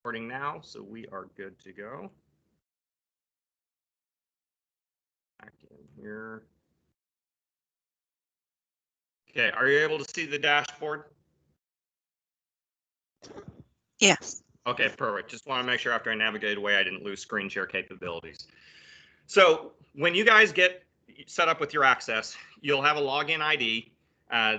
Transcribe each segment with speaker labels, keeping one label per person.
Speaker 1: Recording now, so we are good to go. Back in here. Okay, are you able to see the dashboard?
Speaker 2: Yes.
Speaker 1: Okay, perfect. Just want to make sure after I navigated away, I didn't lose screen share capabilities. So when you guys get set up with your access, you'll have a login ID.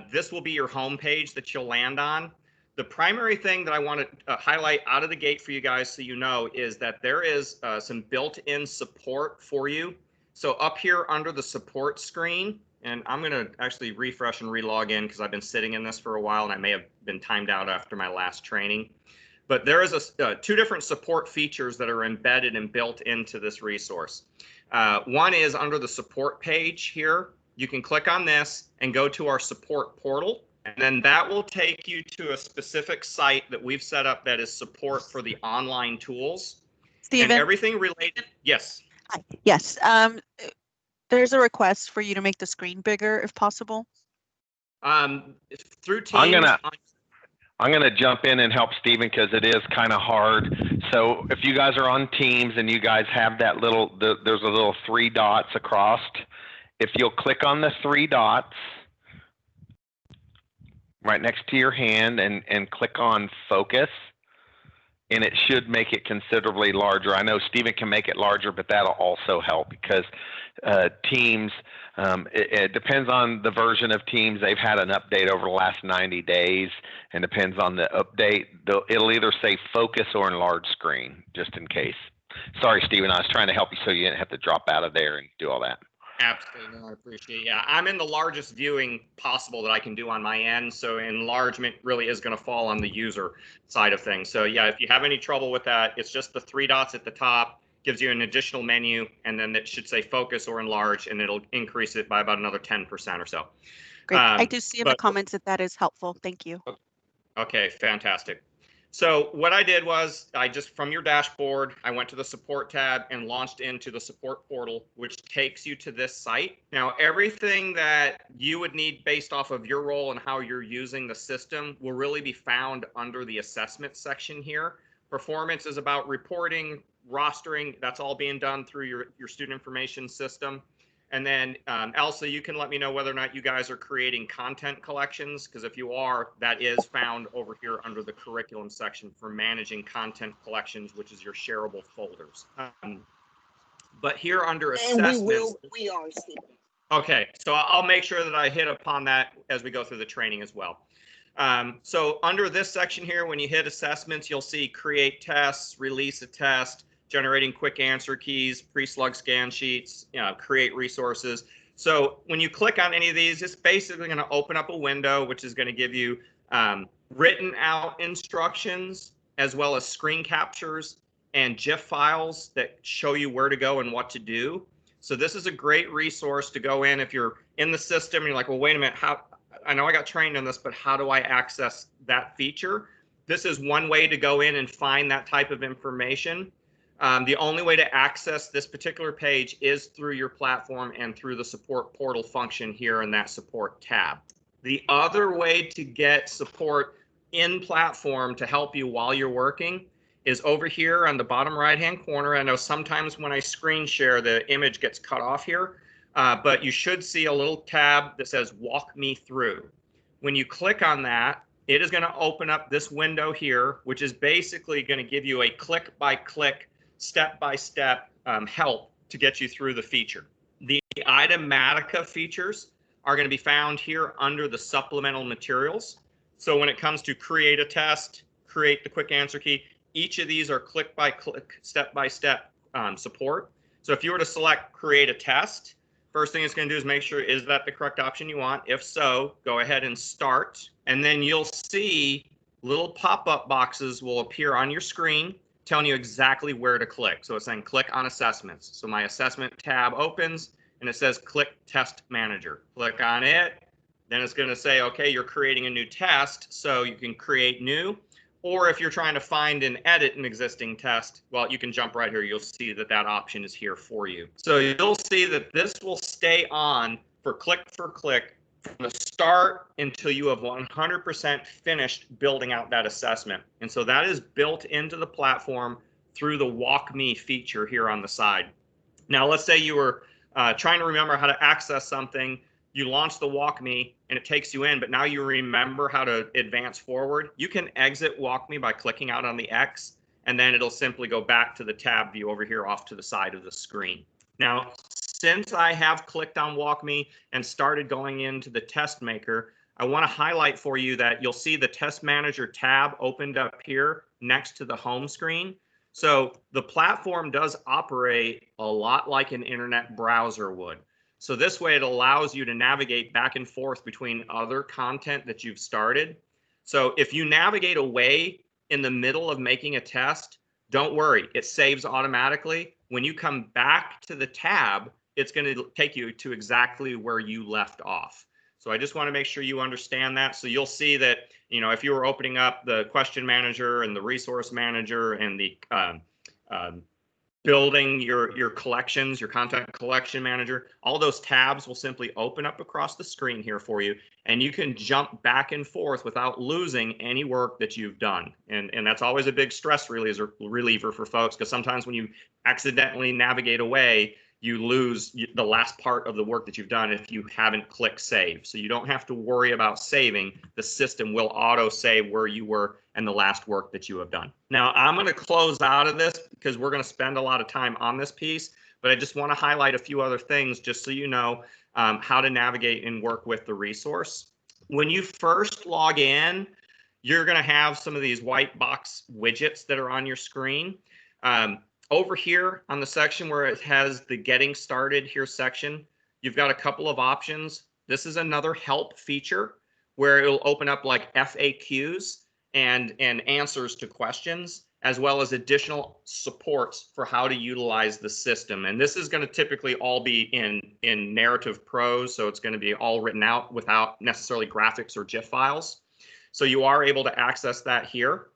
Speaker 1: This will be your home page that you'll land on. The primary thing that I want to highlight out of the gate for you guys so you know is that there is some built-in support for you. So up here under the support screen, and I'm going to actually refresh and re-log in because I've been sitting in this for a while and I may have been timed out after my last training. But there is two different support features that are embedded and built into this resource. One is under the support page here. You can click on this and go to our support portal. And then that will take you to a specific site that we've set up that is support for the online tools.
Speaker 2: Stephen?
Speaker 1: And everything related. Yes.
Speaker 2: Hi. Yes. There's a request for you to make the screen bigger if possible.
Speaker 1: Through Teams.
Speaker 3: I'm gonna jump in and help Stephen because it is kind of hard. So if you guys are on Teams and you guys have that little, there's a little 3 dots across. If you'll click on the 3 dots right next to your hand and click on focus, and it should make it considerably larger. I know Stephen can make it larger, but that'll also help because Teams, it depends on the version of Teams. They've had an update over the last 90 days, and depends on the update. It'll either say focus or enlarge screen, just in case. Sorry, Stephen, I was trying to help you so you didn't have to drop out of there and do all that.
Speaker 1: Absolutely, no, I appreciate it. Yeah, I'm in the largest viewing possible that I can do on my end, so enlargement really is going to fall on the user side of things. So yeah, if you have any trouble with that, it's just the 3 dots at the top, gives you an additional menu, and then it should say focus or enlarge, and it'll increase it by about another 10% or so.
Speaker 2: Great. I do see in the comments that is helpful. Thank you.
Speaker 1: Okay, fantastic. So what I did was I just, from your dashboard, I went to the support tab and launched into the support portal, which takes you to this site. Now, everything that you would need based off of your role and how you're using the system will really be found under the assessment section here. Performance is about reporting, rostering, that's all being done through your student information system. And then Elsa, you can let me know whether or not you guys are creating content collections, because if you are, that is found over here under the curriculum section for managing content collections, which is your shareable folders. But here under assessments.
Speaker 4: We are, Stephen.
Speaker 1: Okay, so I'll make sure that I hit upon that as we go through the training as well. So under this section here, when you hit assessments, you'll see create tests, release a test, generating quick answer keys, pre-slug scan sheets, create resources. So when you click on any of these, it's basically going to open up a window, which is going to give you written out instructions, as well as screen captures and GIF files that show you where to go and what to do. So this is a great resource to go in if you're in the system and you're like, well, wait a minute, I know I got trained on this, but how do I access that feature? This is one way to go in and find that type of information. The only way to access this particular page is through your platform and through the support portal function here in that support tab. The other way to get support in platform to help you while you're working is over here on the bottom right hand corner. I know sometimes when I screen share, the image gets cut off here, but you should see a little tab that says walk me through. When you click on that, it is going to open up this window here, which is basically going to give you a click by click, step-by-step help to get you through the feature. The Itematica features are going to be found here under the supplemental materials. So when it comes to create a test, create the quick answer key, each of these are click-by-click, step-by-step support. So if you were to select create a test, first thing it's going to do is make sure, is that the correct option you want? If so, go ahead and start. And then you'll see little pop-up boxes will appear on your screen telling you exactly where to click. So it's saying click on assessments. So my assessment tab opens and it says click test manager. Click on it. Then it's going to say, okay, you're creating a new test. So you can create new, or if you're trying to find and edit an existing test, well, you can jump right here. You'll see that that option is here for you. So you'll see that this will stay on for click from the start until you have 100% finished building out that assessment. And so that is built into the platform through the Walk Me feature here on the side. Now, let's say you were trying to remember how to access something. You launch the Walk Me and it takes you in, but now you remember how to advance forward. You can exit Walk Me by clicking out on the X, and then it'll simply go back to the tab view over here off to the side of the screen. Now, since I have clicked on Walk Me and started going into the test maker, I want to highlight for you that you'll see the test manager tab opened up here next to the home screen. So the platform does operate a lot like an internet browser would. So this way it allows you to navigate back and forth between other content that you've started. So if you navigate away in the middle of making a test, don't worry, it saves automatically. When you come back to the tab, it's going to take you to exactly where you left off. So I just want to make sure you understand that. So you'll see that, you know, if you were opening up the question manager and the resource manager and the building your collections, your content collection manager, all those tabs will simply open up across the screen here for you, and you can jump back and forth without losing any work that you've done. And that's always a big stress reliever for folks, because sometimes when you accidentally navigate away, you lose the last part of the work that you've done if you haven't clicked save. So you don't have to worry about saving. The system will auto save where you were and the last work that you have done. Now, I'm going to close out of this because we're going to spend a lot of time on this piece, but I just want to highlight a few other things just so you know how to navigate and work with the resource. When you first log in, you're going to have some of these white box widgets that are on your screen. Over here on the section where it has the getting started here section, you've got a couple of options. This is another help feature where it'll open up like FAQs and answers to questions, as well as additional supports for how to utilize the system. And this is going to typically all be in narrative prose, so it's going to be all written out without necessarily graphics or GIF files. So you are able to access that here.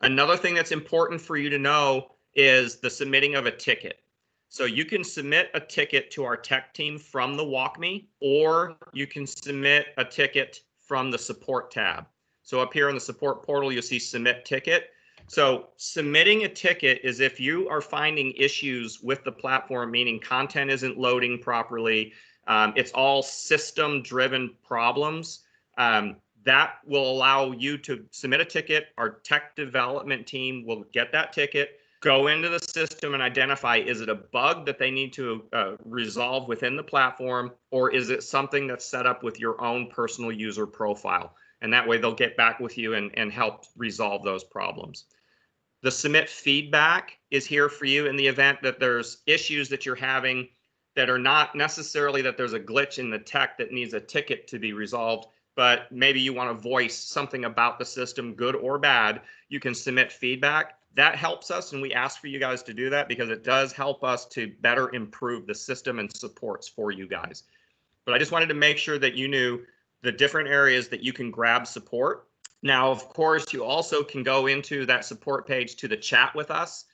Speaker 1: Another thing that's important for you to know is the submitting of a ticket. So you can submit a ticket to our tech team from the Walk Me, or you can submit a ticket from the support tab. So up here in the support portal, you'll see submit ticket. So submitting a ticket is if you are finding issues with the platform, meaning content isn't loading properly, it's all system-driven problems. That will allow you to submit a ticket. Our tech development team will get that ticket, go into the system and identify, is it a bug that they need to resolve within the platform, or is it something that's set up with your own personal user profile? And that way they'll get back with you and help resolve those problems. The submit feedback is here for you in the event that there's issues that you're having that are not necessarily that there's a glitch in the tech that needs a ticket to be resolved, but maybe you want to voice something about the system, good or bad. You can submit feedback. That helps us, and we ask for you guys to do that because it does help us to better improve the system and supports for you guys. But I just wanted to make sure that you knew the different areas that you can grab support. Now, of course, you also can go into that support page to the chat with us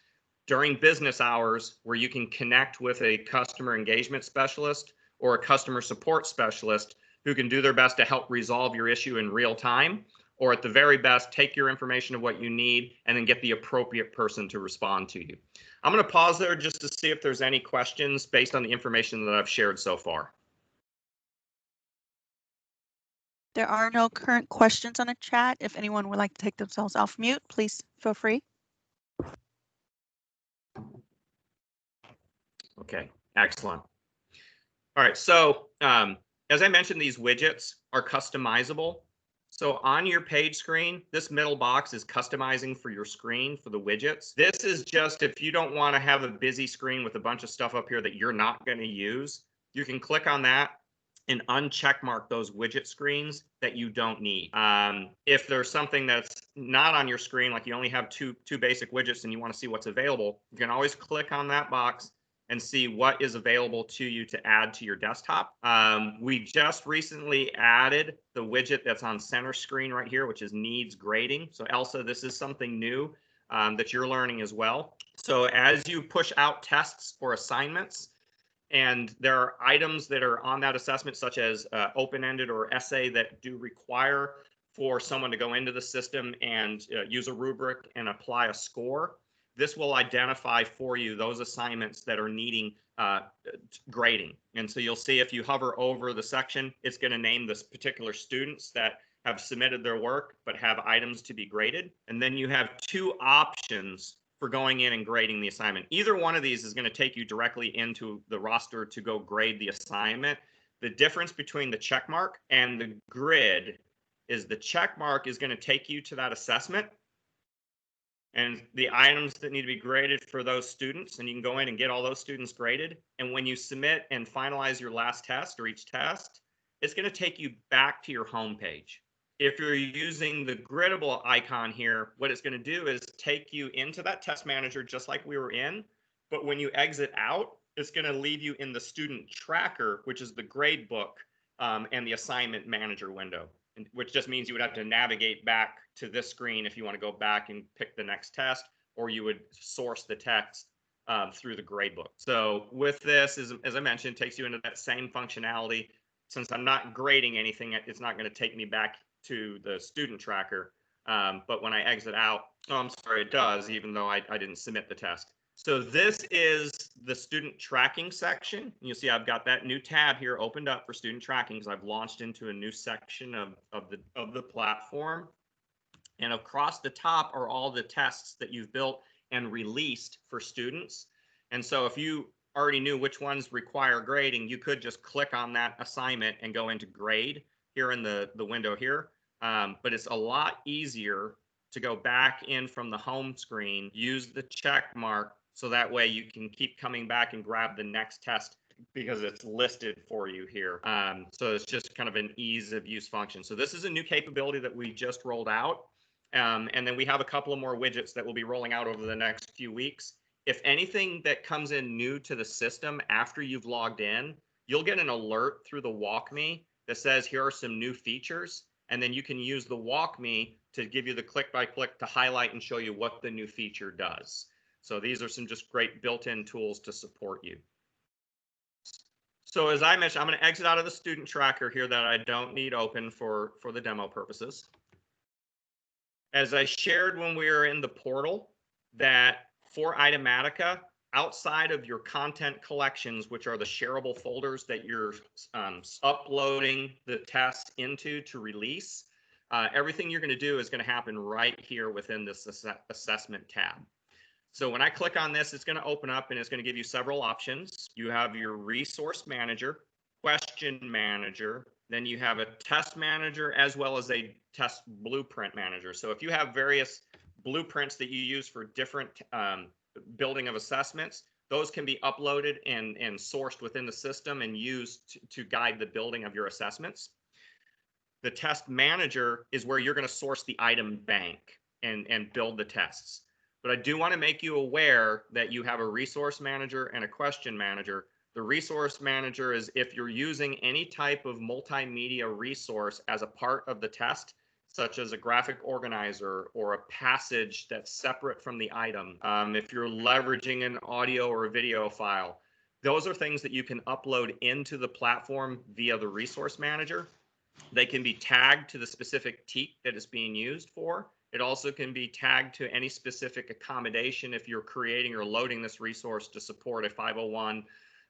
Speaker 1: during business hours, where you can connect with a customer engagement specialist or a customer support specialist who can do their best to help resolve your issue in real time, or at the very best, take your information of what you need and then get the appropriate person to respond to you. I'm going to pause there just to see if there's any questions based on the information that I've shared so far.
Speaker 2: There are no current questions on the chat. If anyone would like to take themselves off mute, please feel free.
Speaker 1: Okay, excellent. All right, so as I mentioned, these widgets are customizable. So on your page screen, this middle box is customizing for your screen for the widgets. This is just if you don't want to have a busy screen with a bunch of stuff up here that you're not going to use, you can click on that and uncheck mark those widget screens that you don't need. If there's something that's not on your screen, like you only have two basic widgets and you want to see what's available, you can always click on that box and see what is available to you to add to your desktop. We just recently added the widget that's on center screen right here, which is needs grading. So Elsa, this is something new that you're learning as well. So as you push out tests or assignments, And there are items that are on that assessment, such as open-ended or essay, that do require for someone to go into the system and use a rubric and apply a score. This will identify for you those assignments that are needing grading. And so you'll see if you hover over the section, it's going to name this particular students that have submitted their work but have items to be graded. And then you have two options for going in and grading the assignment. Either one of these is going to take you directly into the roster to go grade the assignment. The difference between the check mark and the grid is the check mark is going to take you to that assessment and the items that need to be graded for those students, and you can go in and get all those students graded. And when you submit and finalize your last test or each test, it's going to take you back to your home page. If you're using the griddable icon here, what it's going to do is take you into that test manager just like we were in, but when you exit out, it's going to leave you in the student tracker, which is the grade book and the assignment manager window, which just means you would have to navigate back to this screen if you want to go back and pick the next test, or you would source the text through the gradebook. So with this, as I mentioned, it takes you into that same functionality. Since I'm not grading anything, it's not going to take me back to the student tracker. But when I exit out, oh, I'm sorry, it does, even though I didn't submit the test. So this is the student tracking section. You'll see I've got that new tab here opened up for student tracking because I've launched into a new section of the platform. And across the top are all the tests that you've built and released for students. And so if you already knew which ones require grading, you could just click on that assignment and go into grade here in the window here. But it's a lot easier to go back in from the home screen, use the check mark, so that way you can keep coming back and grab the next test because it's listed for you here. So it's just kind of an ease of use function. So this is a new capability that we just rolled out. And then we have a couple of more widgets that we'll be rolling out over the next few weeks. If anything that comes in new to the system after you've logged in, you'll get an alert through the WalkMe that says, here are some new features. And then you can use the WalkMe to give you the click-by-click to highlight and show you what the new feature does. So these are some just great built-in tools to support you. So as I mentioned, I'm going to exit out of the student tracker here that I don't need open for the demo purposes. As I shared when we were in the portal, that for Itematica, outside of your content collections, which are the shareable folders that you're uploading the test into to release, everything you're going to do is going to happen right here within this assessment tab. So when I click on this, it's going to open up and it's going to give you several options. You have your resource manager, question manager, then you have a test manager as well as a test blueprint manager. So if you have various blueprints that you use for different building of assessments, those can be uploaded and sourced within the system and used to guide the building of your assessments. The test manager is where you're going to source the item bank and build the tests. But I do want to make you aware that you have a resource manager and a question manager. The resource manager is if you're using any type of multimedia resource as a part of the test, such as a graphic organizer or a passage that's separate from the item. If you're leveraging an audio or a video file, those are things that you can upload into the platform via the resource manager. They can be tagged to the specific TEAC that it's being used for. It also can be tagged to any specific accommodation if you're creating or loading this resource to support a 501,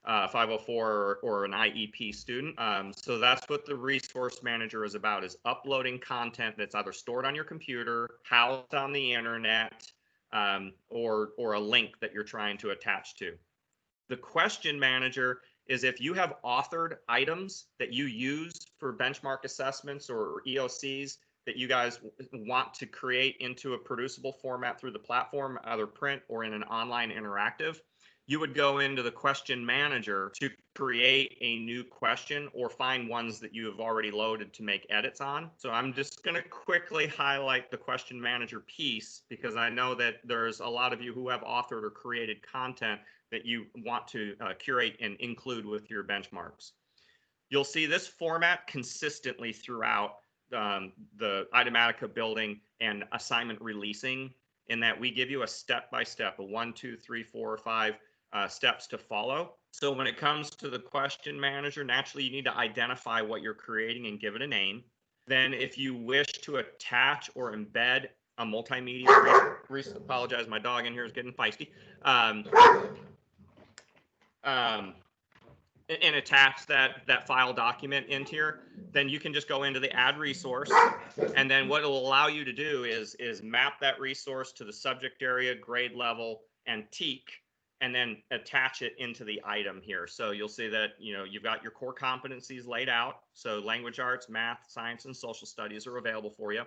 Speaker 1: 504, or an IEP student. So that's what the resource manager is about, is uploading content that's either stored on your computer, housed on the internet, or a link that you're trying to attach to. The question manager is if you have authored items that you use for benchmark assessments or EOCs that you guys want to create into a producible format through the platform, either print or in an online interactive, you would go into the question manager to create a new question or find ones that you have already loaded to make edits on. So I'm just going to quickly highlight the question manager piece because I know that there's a lot of you who have authored or created content that you want to curate and include with your benchmarks. You'll see this format consistently throughout the Itematica building and assignment releasing, in that we give you a step-by-step, a 1, 2, 3, 4, 5 steps to follow. So when it comes to the question manager, naturally you need to identify what you're creating and give it a name. Then if you wish to attach or embed a multimedia, apologize, my dog in here is getting feisty, and attach that file document into here, then you can just go into the add resource, and then what it'll allow you to do is map that resource to the subject area, grade level, and TEAC, and then attach it into the item here. So you'll see that you've got your core competencies laid out. So language arts, math, science, and social studies are available for you.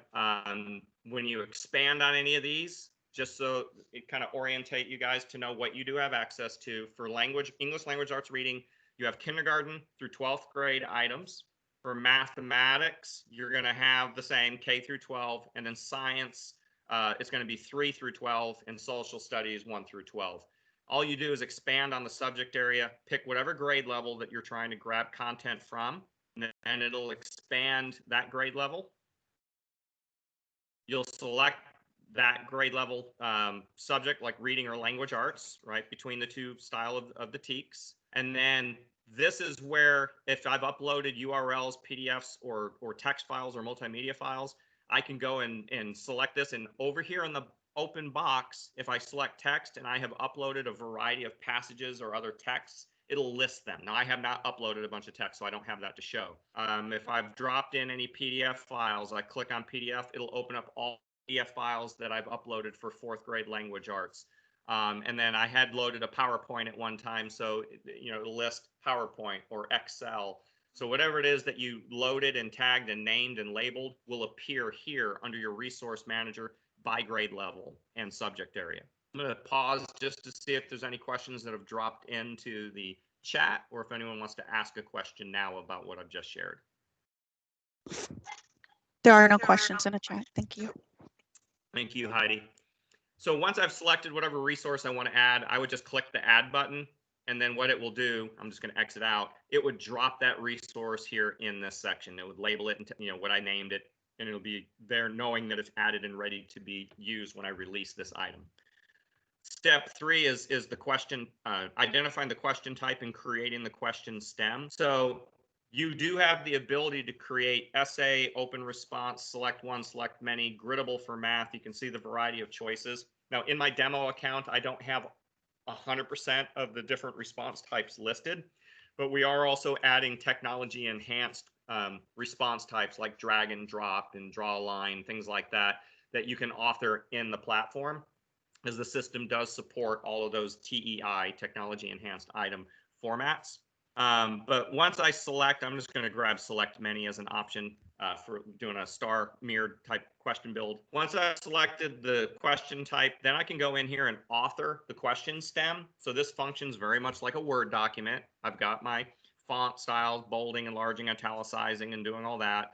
Speaker 1: When you expand on any of these, just so it kind of orientate you guys to know what you do have access to for language, English language arts reading, you have kindergarten through 12th grade items. For mathematics, you're going to have the same K through 12, and then science, it's going to be 3 through 12, and social studies 1 through 12. All you do is expand on the subject area, pick whatever grade level that you're trying to grab content from, and it'll expand that grade level. You'll select that grade level subject, like reading or language arts, right, between the two style of the TEACs. And then this is where, if I've uploaded URLs, PDFs, or text files or multimedia files, I can go and select this. And over here in the open box, if I select text and I have uploaded a variety of passages or other texts, it'll list them. Now, I have not uploaded a bunch of text, so I don't have that to show. If I've dropped in any PDF files, I click on PDF, it'll open up all PDF files that I've uploaded for 4th grade language arts. And then I had loaded a PowerPoint at one time, so it'll list PowerPoint or Excel. So whatever it is that you loaded and tagged and named and labeled will appear here under your resource manager by grade level and subject area. I'm going to pause just to see if there's any questions that have dropped into the chat, or if anyone wants to ask a question now about what I've just shared.
Speaker 2: There are no questions in the chat. Thank you.
Speaker 1: Thank you, Heidi. So once I've selected whatever resource I want to add, I would just click the add button, and then what it will do, I'm just going to exit out, it would drop that resource here in this section. It would label it, and what I named it, and it'll be there knowing that it's added and ready to be used when I release this item. Step 3 is the question, identifying the question type and creating the question stem. So you do have the ability to create essay, open response, select one, select many, griddable for math. You can see the variety of choices. Now, in my demo account, I don't have 100% of the different response types listed, but we are also adding technology enhanced response types like drag and drop and draw a line, things like that, that you can author in the platform, as the system does support all of those TEI, technology enhanced item formats. But once I select, I'm just going to grab select many as an option for doing a star mirrored type question build. Once I've selected the question type, then I can go in here and author the question stem. So this functions very much like a Word document. I've got my font styles, bolding, enlarging, italicizing, and doing all that,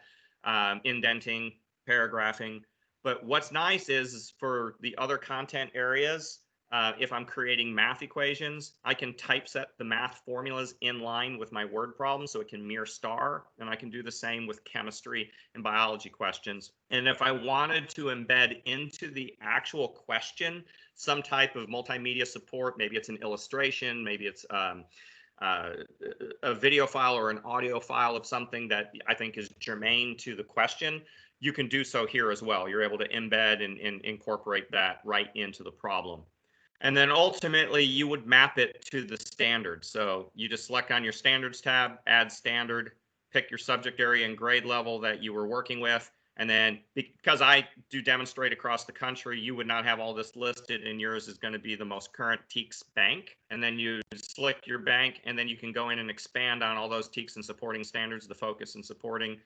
Speaker 1: indenting, paragraphing. But what's nice is for the other content areas, if I'm creating math equations, I can typeset the math formulas in line with my word problem, so it can mirror star, and I can do the same with chemistry and biology questions. And if I wanted to embed into the actual question some type of multimedia support, maybe it's an illustration, maybe it's a video file or an audio file of something that I think is germane to the question, you can do so here as well. You're able to embed and incorporate that right into the problem. And then ultimately, you would map it to the standard. So you just select on your standards tab, add standard, pick your subject area and grade level that you were working with. And then because I do demonstrate across the country, you would not have all this listed, and yours is going to be the most current TEACS bank. And then you select your bank, and then you can go in and expand on all those TEACS and supporting standards, the focus and supporting.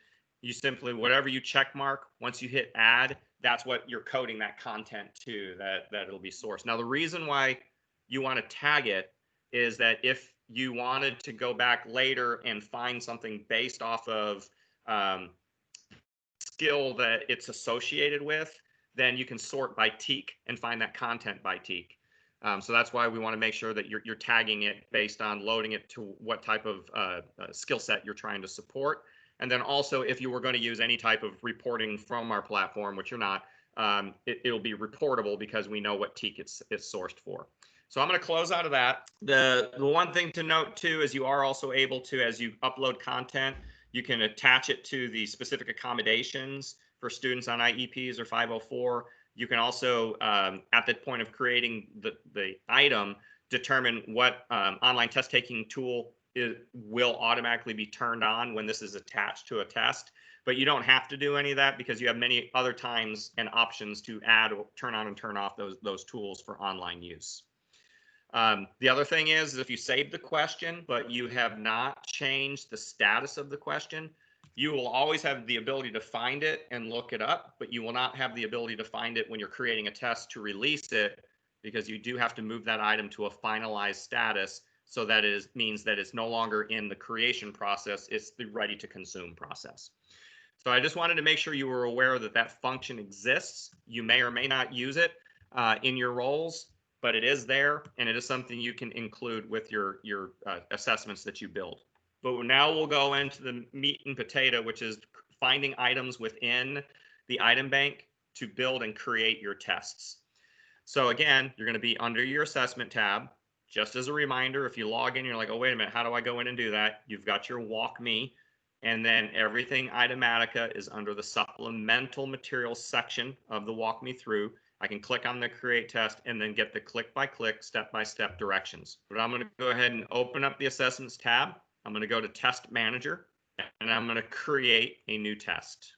Speaker 1: You simply, whatever you check mark, once you hit add, that's what you're coding that content to, that it'll be sourced. Now, the reason why you want to tag it is that if you wanted to go back later and find something based off of skill that it's associated with, then you can sort by TEAC and find that content by TEAC. So that's why we want to make sure that you're tagging it based on loading it to what type of skill set you're trying to support. And then also, if you were going to use any type of reporting from our platform, which you're not, it'll be reportable because we know what TEAC it's sourced for. So I'm going to close out of that. The one thing to note too is you are also able to, as you upload content, you can attach it to the specific accommodations for students on IEPs or 504. You can also, at the point of creating the item, determine what online test taking tool will automatically be turned on when this is attached to a test. But you don't have to do any of that because you have many other times and options to add or turn on and turn off those tools for online use. The other thing is if you save the question, but you have not changed the status of the question, you will always have the ability to find it and look it up, but you will not have the ability to find it when you're creating a test to release it, because you do have to move that item to a finalized status so that means that it's no longer in the creation process, it's the ready to consume process. So I just wanted to make sure you were aware that that function exists. You may or may not use it in your roles, but it is there, and it is something you can include with your assessments that you build. But now we'll go into the meat and potato, which is finding items within the item bank to build and create your tests. So again, you're going to be under your assessment tab. Just as a reminder, if you log in, you're like, oh, wait a minute, how do I go in and do that? You've got your Walk Me, and then everything Itematica is under the supplemental materials section of the Walk Me Through. I can click on the create test and then get the click-by-click, step-by-step directions. But I'm going to go ahead and open up the assessments tab. I'm going to go to Test Manager, and I'm going to create a new test.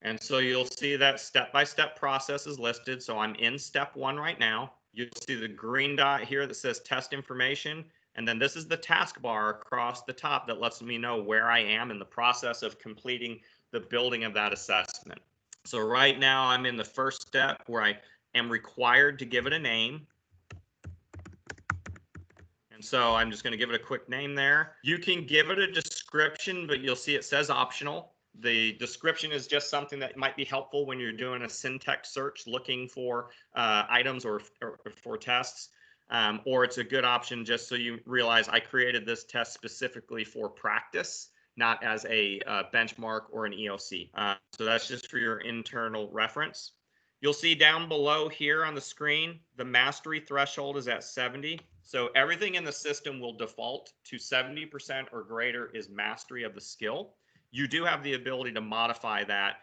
Speaker 1: And so you'll see that step-by-step process is listed. So I'm in step 1 right now. You'll see the green dot here that says test information. And then this is the taskbar across the top that lets me know where I am in the process of completing the building of that assessment. So right now I'm in the first step where I am required to give it a name. And so I'm just going to give it a quick name there. You can give it a description, but you'll see it says optional. The description is just something that might be helpful when you're doing a syntax search looking for items or for tests. Or it's a good option just so you realize I created this test specifically for practice, not as a benchmark or an EOC. So that's just for your internal reference. You'll see down below here on the screen, the mastery threshold is at 70. So everything in the system will default to 70% or greater is mastery of the skill. You do have the ability to modify that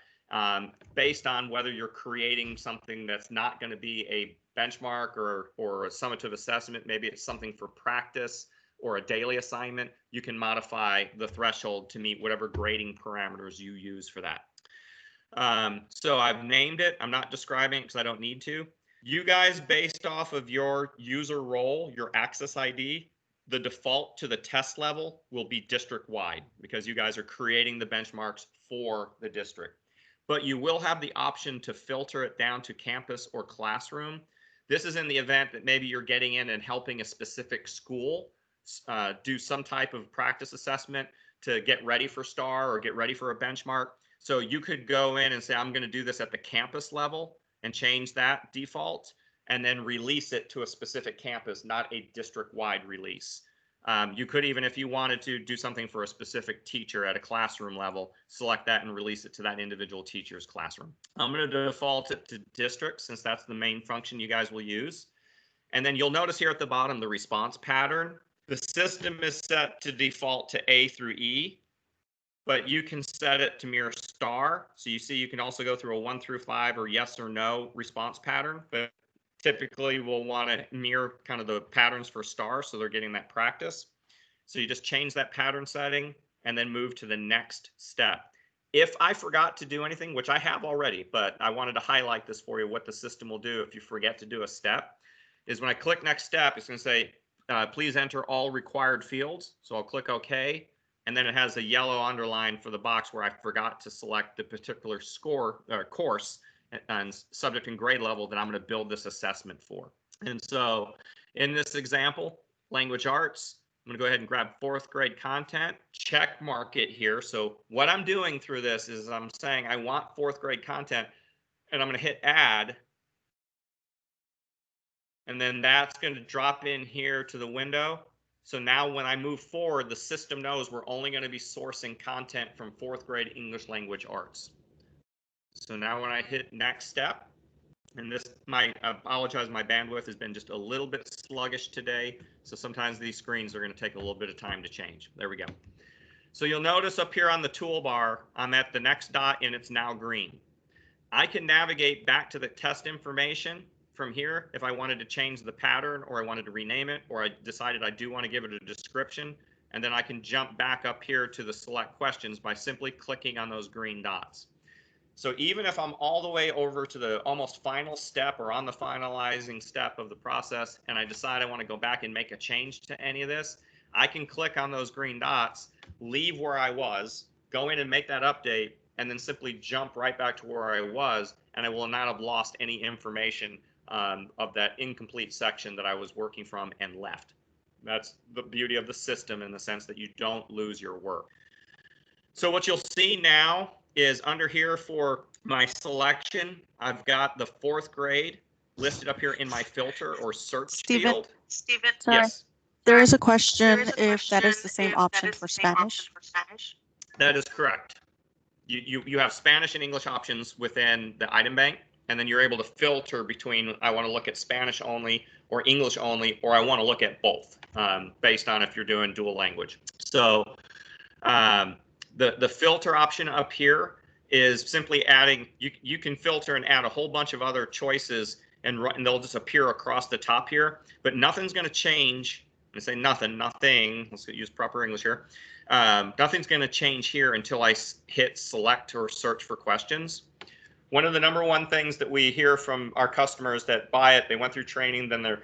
Speaker 1: based on whether you're creating something that's not going to be a benchmark or a summative assessment. Maybe it's something for practice or a daily assignment. You can modify the threshold to meet whatever grading parameters you use for that. So I've named it. I'm not describing it because I don't need to. You guys, based off of your user role, your access ID, the default to the test level will be district-wide because you guys are creating the benchmarks for the district. But you will have the option to filter it down to campus or classroom. This is in the event that maybe you're getting in and helping a specific school do some type of practice assessment to get ready for STAR or get ready for a benchmark. So you could go in and say, I'm going to do this at the campus level and change that default and then release it to a specific campus, not a district-wide release. You could even, if you wanted to do something for a specific teacher at a classroom level, select that and release it to that individual teacher's classroom. I'm going to default it to district since that's the main function you guys will use. And then you'll notice here at the bottom, the response pattern. The system is set to default to A through E, but you can set it to mirror STAR. So you see you can also go through a 1 through 5 or yes or no response pattern, but typically we'll want to mirror kind of the patterns for STAR so they're getting that practice. So you just change that pattern setting and then move to the next step. If I forgot to do anything, which I have already, but I wanted to highlight this for you, what the system will do if you forget to do a step, is when I click next step, it's going to say, please enter all required fields. So I'll click OK. And then it has a yellow underline for the box where I forgot to select the particular score or course and subject and grade level that I'm going to build this assessment for. And so in this example, language arts, I'm going to go ahead and grab 4th grade content, check mark it here. So what I'm doing through this is I'm saying I want 4th grade content, and I'm going to hit add. And then that's going to drop in here to the window. So now when I move forward, the system knows we're only going to be sourcing content from 4th grade English language arts. So now when I hit next step, And this, I apologize, my bandwidth has been just a little bit sluggish today. So sometimes these screens are going to take a little bit of time to change. There we go. So you'll notice up here on the toolbar, I'm at the next dot and it's now green. I can navigate back to the test information from here if I wanted to change the pattern or I wanted to rename it, or I decided I do want to give it a description. And then I can jump back up here to the select questions by simply clicking on those green dots. So even if I'm all the way over to the almost final step or on the finalizing step of the process, and I decide I want to go back and make a change to any of this, I can click on those green dots, leave where I was, go in and make that update, and then simply jump right back to where I was, and I will not have lost any information of that incomplete section that I was working from and left. That's the beauty of the system in the sense that you don't lose your work. So what you'll see now is under here for my selection, I've got the 4th grade listed up here in my filter or search field.
Speaker 2: Sorry.
Speaker 1: Yes.
Speaker 2: There is a question if that is the same option for Spanish.
Speaker 1: That is correct. You have Spanish and English options within the item bank, and then you're able to filter between I want to look at Spanish only or English only, or I want to look at both based on if you're doing dual language. So the filter option up here is simply adding, you can filter and add a whole bunch of other choices and they'll just appear across the top here, but nothing's going to change. I'm going to say nothing, let's use proper English here. Nothing's going to change here until I hit select or search for questions. One of the #1 things that we hear from our customers that buy it, they went through training, then it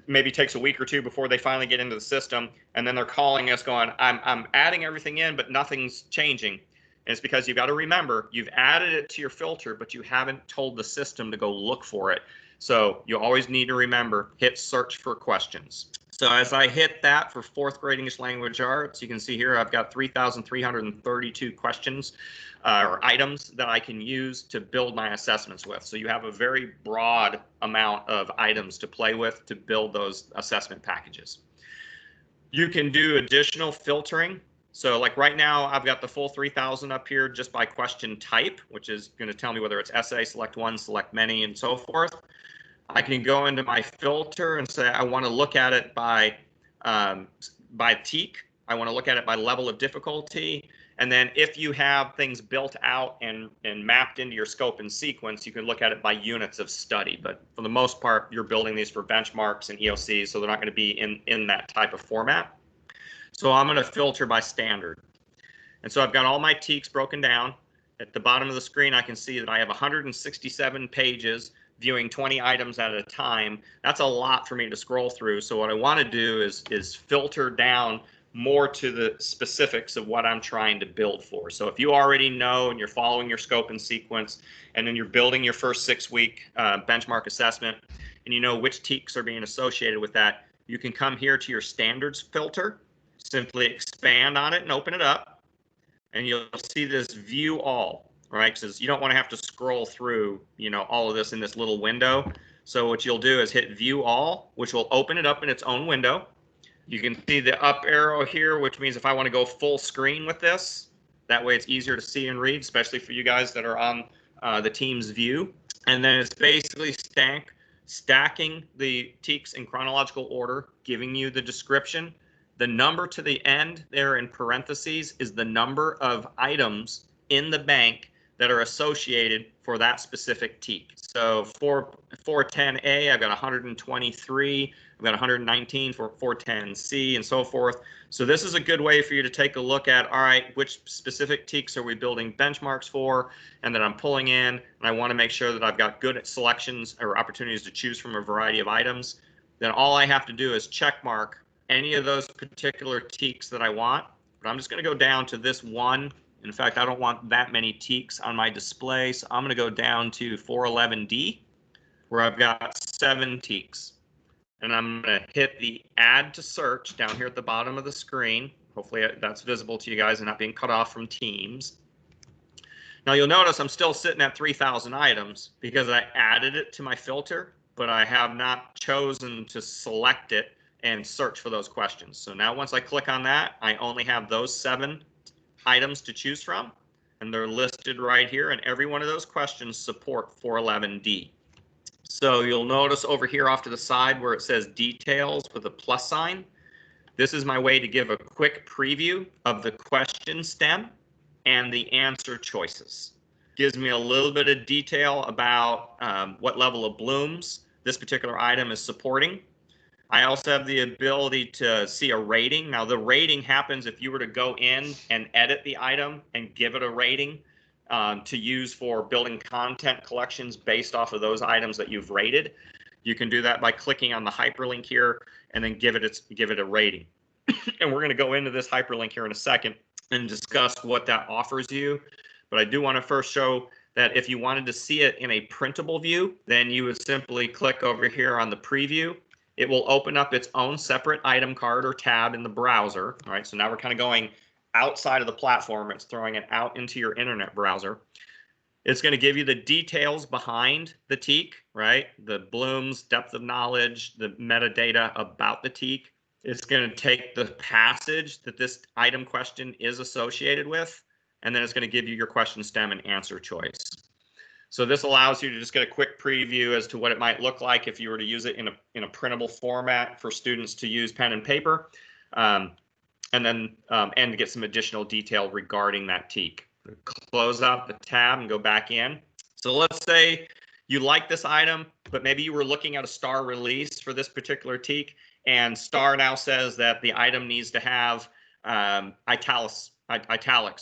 Speaker 1: maybe takes a week or two before they finally get into the system, and then they're calling us going, I'm adding everything in, but nothing's changing. And it's because you've got to remember, you've added it to your filter, but you haven't told the system to go look for it. So you always need to remember, hit search for questions. So as I hit that for 4th grade English language arts, you can see here I've got 3,332 questions or items that I can use to build my assessments with. So you have a very broad amount of items to play with to build those assessment packages. You can do additional filtering. So like right now, I've got the full 3,000 up here just by question type, which is going to tell me whether it's essay, select one, select many, and so forth. I can go into my filter and say I want to look at it by TEAC. I want to look at it by level of difficulty. And then if you have things built out and mapped into your scope and sequence, you can look at it by units of study. But for the most part, you're building these for benchmarks and EOCs, so they're not going to be in that type of format. So I'm going to filter by standard. And so I've got all my TEACs broken down. At the bottom of the screen, I can see that I have 167 pages viewing 20 items at a time. That's a lot for me to scroll through. So what I want to do is filter down more to the specifics of what I'm trying to build for. So if you already know and you're following your scope and sequence, and then you're building your first 6-week benchmark assessment, and you know which TEACs are being associated with that, you can come here to your standards filter, simply expand on it and open it up, and you'll see this view all. Right, because you don't want to have to scroll through, all of this in this little window. So what you'll do is hit View All, which will open it up in its own window. You can see the up arrow here, which means if I want to go full screen with this, that way it's easier to see and read, especially for you guys that are on the Teams view. And then it's basically stacking the TEACs in chronological order, giving you the description. The number to the end there in parentheses is the number of items in the bank that are associated for that specific TEAC. So for 410A, I've got 123, I've got 119 for 410C and so forth. So this is a good way for you to take a look at, all right, which specific TEACs are we building benchmarks for, and that I'm pulling in, and I want to make sure that I've got good selections or opportunities to choose from a variety of items. Then all I have to do is check mark any of those particular TEACs that I want, but I'm just going to go down to this one. In fact, I don't want that many TEACs on my display, so I'm going to go down to 411D, where I've got 7 TEACs. And I'm going to hit the Add to Search down here at the bottom of the screen. Hopefully that's visible to you guys and not being cut off from Teams. Now you'll notice I'm still sitting at 3,000 items because I added it to my filter, but I have not chosen to select it and search for those questions. So now once I click on that, I only have those 7 items to choose from, and they're listed right here, and every one of those questions support 411D. So you'll notice over here off to the side where it says details with a plus sign. This is my way to give a quick preview of the question stem and the answer choices. Gives me a little bit of detail about what level of blooms this particular item is supporting. I also have the ability to see a rating. Now the rating happens if you were to go in and edit the item and give it a rating to use for building content collections based off of those items that you've rated. You can do that by clicking on the hyperlink here and then give it a rating. And we're going to go into this hyperlink here in a second and discuss what that offers you. But I do want to first show that if you wanted to see it in a printable view, then you would simply click over here on the preview. It will open up its own separate item card or tab in the browser. All right, so now we're kind of going outside of the platform. It's throwing it out into your internet browser. It's going to give you the details behind the teak, right? The blooms, depth of knowledge, the metadata about the teak. It's going to take the passage that this item question is associated with, and then it's going to give you your question stem and answer choice. So this allows you to just get a quick preview as to what it might look like if you were to use it in a printable format for students to use pen and paper, and to get some additional detail regarding that teak. Close out the tab and go back in. So let's say you like this item, but maybe you were looking at a star release for this particular teak, and star now says that the item needs to have italics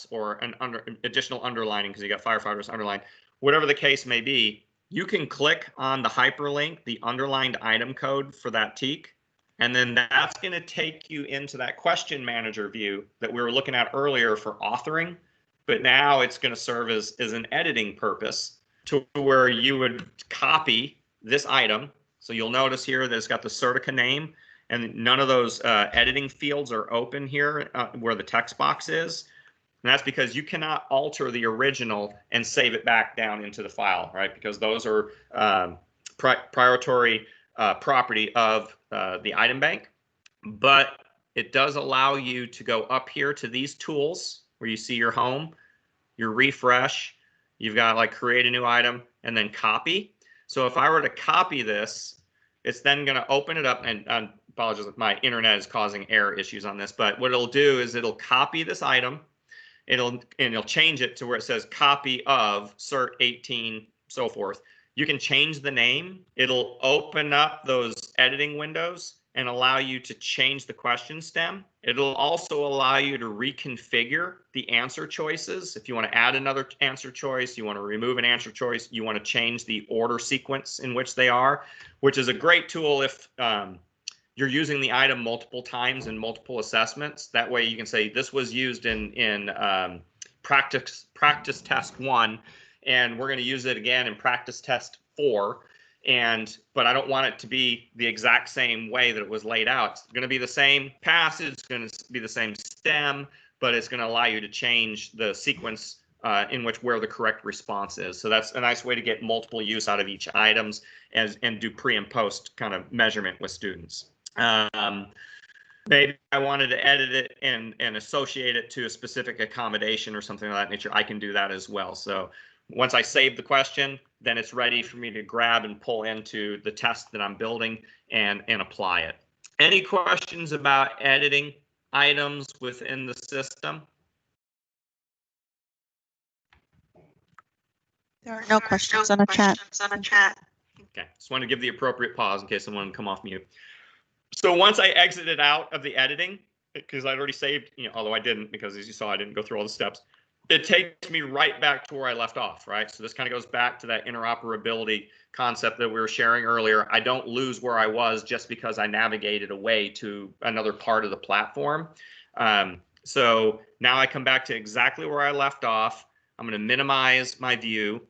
Speaker 1: or an additional underlining because you got firefighters underlined. Whatever the case may be, you can click on the hyperlink, the underlined item code for that teak, and then that's going to take you into that question manager view that we were looking at earlier for authoring. But now it's going to serve as an editing purpose to where you would copy this item. So you'll notice here that it's got the Certica name, and none of those editing fields are open here where the text box is. And that's because you cannot alter the original and save it back down into the file, right? Because those are proprietary property of the item bank. But it does allow you to go up here to these tools where you see your home, your refresh, you've got like create a new item and then copy. So if I were to copy this, it's then going to open it up, and I apologize if my internet is causing error issues on this, but what it'll do is it'll copy this item. It'll change it to where it says copy of cert 18, so forth. You can change the name. It'll open up those editing windows and allow you to change the question stem. It'll also allow you to reconfigure the answer choices. If you want to add another answer choice, you want to remove an answer choice, you want to change the order sequence in which they are, which is a great tool if you're using the item multiple times in multiple assessments. That way you can say this was used in practice test 1, and we're going to use it again in practice test 4. But I don't want it to be the exact same way that it was laid out. It's going to be the same passage, it's going to be the same stem, but it's going to allow you to change the sequence in which where the correct response is. So that's a nice way to get multiple use out of each items and do pre and post kind of measurement with students. Maybe I wanted to edit it and associate it to a specific accommodation or something of that nature. I can do that as well. So once I save the question, then it's ready for me to grab and pull into the test that I'm building and apply it. Any questions about editing items within the system?
Speaker 2: There are no questions on the chat.
Speaker 1: Okay, just want to give the appropriate pause in case someone come off mute. So once I exited out of the editing, because I'd already saved, although I didn't, because as you saw, I didn't go through all the steps, it takes me right back to where I left off, right? So this kind of goes back to that interoperability concept that we were sharing earlier. I don't lose where I was just because I navigated away to another part of the platform. So now I come back to exactly where I left off. I'm going to minimize my view.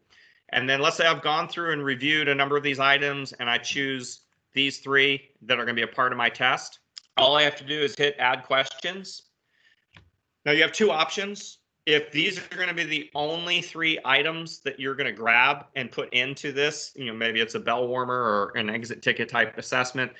Speaker 1: And then let's say I've gone through and reviewed a number of these items and I choose these 3 that are going to be a part of my test. All I have to do is hit add questions. Now you have 2 options. If these are going to be the only 3 items that you're going to grab and put into this, maybe it's a bell warmer or an exit ticket type assessment,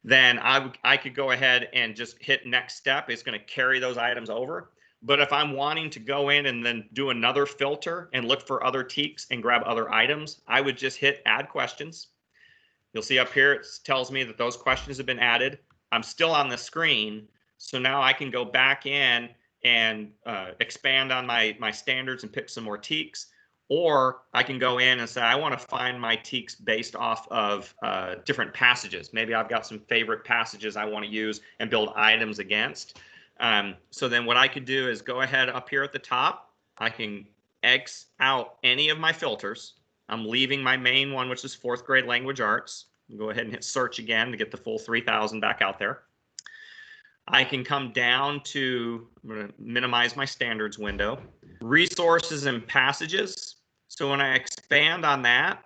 Speaker 1: then I could go ahead and just hit next step. It's going to carry those items over. But if I'm wanting to go in and then do another filter and look for other teaks and grab other items, I would just hit add questions. You'll see up here, it tells me that those questions have been added. I'm still on the screen. So now I can go back in and expand on my standards and pick some more TEKs. Or I can go in and say, I want to find my TEKs based off of different passages. Maybe I've got some favorite passages I want to use and build items against. So then what I could do is go ahead up here at the top. I can X out any of my filters. I'm leaving my main one, which is 4th grade language arts. Go ahead and hit search again to get the full 3,000 back out there. I can come down to, I'm going to minimize my standards window, resources and passages. So when I expand on that,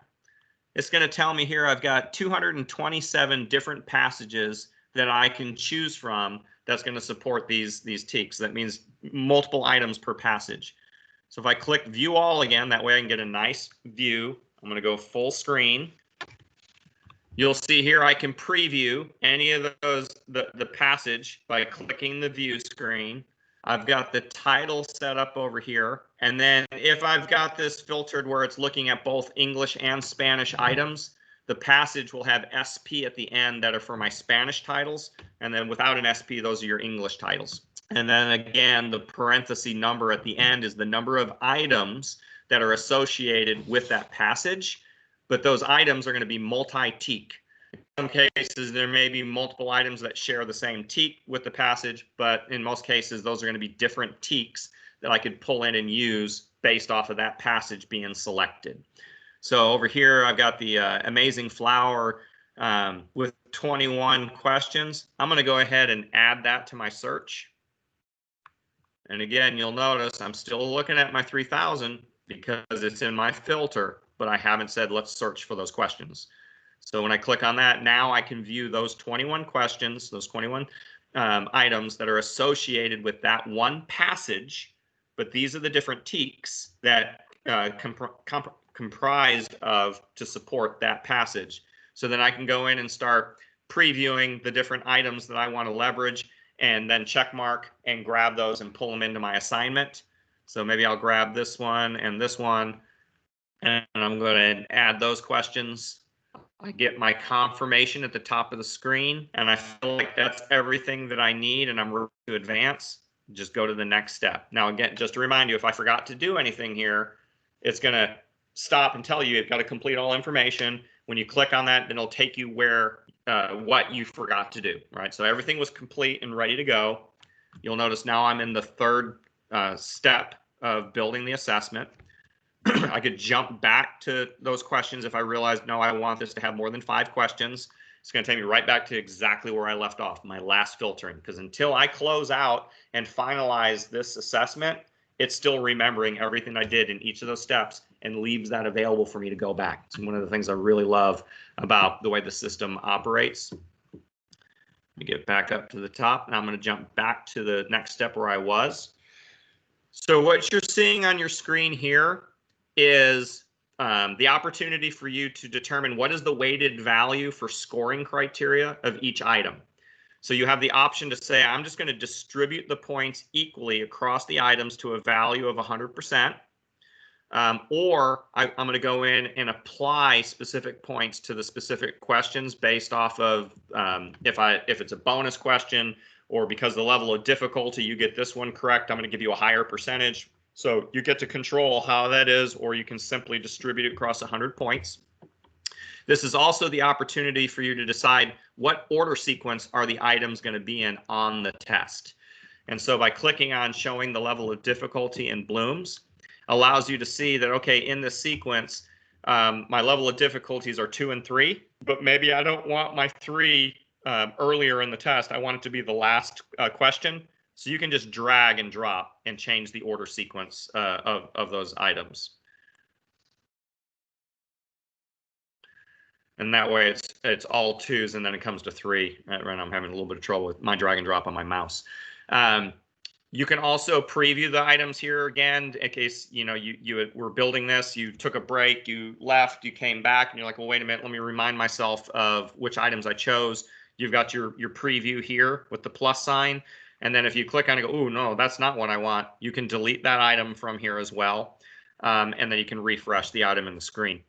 Speaker 1: it's going to tell me here I've got 227 different passages that I can choose from that's going to support these TEKs. That means multiple items per passage. So if I click view all again, that way I can get a nice view. I'm going to go full screen. You'll see here I can preview any of those, the passage by clicking the view screen. I've got the title set up over here. And then if I've got this filtered where it's looking at both English and Spanish items, the passage will have SP at the end that are for my Spanish titles. And then without an SP, those are your English titles. And then again, the parenthesis number at the end is the number of items that are associated with that passage. But those items are going to be multi-TEK. In some cases, there may be multiple items that share the same TEK with the passage, but in most cases, those are going to be different TEKs that I could pull in and use based off of that passage being selected. So over here, I've got the amazing flower with 21 questions. I'm going to go ahead and add that to my search. And again, you'll notice I'm still looking at my 3,000 because it's in my filter, but I haven't said let's search for those questions. So when I click on that, now I can view those 21 questions, those 21 items that are associated with that one passage, but these are the different TEKs that comprised of to support that passage. So then I can go in and start previewing the different items that I want to leverage and then check mark and grab those and pull them into my assignment. So maybe I'll grab this one, and I'm going to add those questions. I get my confirmation at the top of the screen, and I feel like that's everything that I need, and I'm ready to advance. Just go to the next step. Now, again, just to remind you, if I forgot to do anything here, it's going to stop and tell you you've got to complete all information. When you click on that, it'll take you where what you forgot to do, right? So everything was complete and ready to go. You'll notice now I'm in the third step of building the assessment. I could jump back to those questions if I realized, no, I want this to have more than 5 questions. It's going to take me right back to exactly where I left off, my last filtering, because until I close out and finalize this assessment, it's still remembering everything I did in each of those steps and leaves that available for me to go back. It's one of the things I really love about the way the system operates. Let me get back up to the top, and I'm going to jump back to the next step where I was. So what you're seeing on your screen here is the opportunity for you to determine what is the weighted value for scoring criteria of each item. So you have the option to say, I'm just going to distribute the points equally across the items to a value of 100%. Or I'm going to go in and apply specific points to the specific questions based off of if it's a bonus question, or because the level of difficulty, you get this one correct, I'm going to give you a higher percentage. So you get to control how that is, or you can simply distribute it across 100 points. This is also the opportunity for you to decide what order sequence are the items going to be in on the test. And so by clicking on showing the level of difficulty in blooms, allows you to see that, okay, in this sequence, my level of difficulties are 2 and 3, but maybe I don't want my 3 earlier in the test. I want it to be the last question. So you can just drag and drop and change the order sequence of those items. And that way it's all 2s and then it comes to 3. Right, I'm having a little bit of trouble with my drag and drop on my mouse. You can also preview the items here again in case you were building this, you took a break, you left, you came back, and you're like, well, wait a minute, let me remind myself of which items I chose. You've got your preview here with the plus sign. And then if you click on it and go, oh, no, that's not what I want, you can delete that item from here as well. And then you can refresh the item in the screen.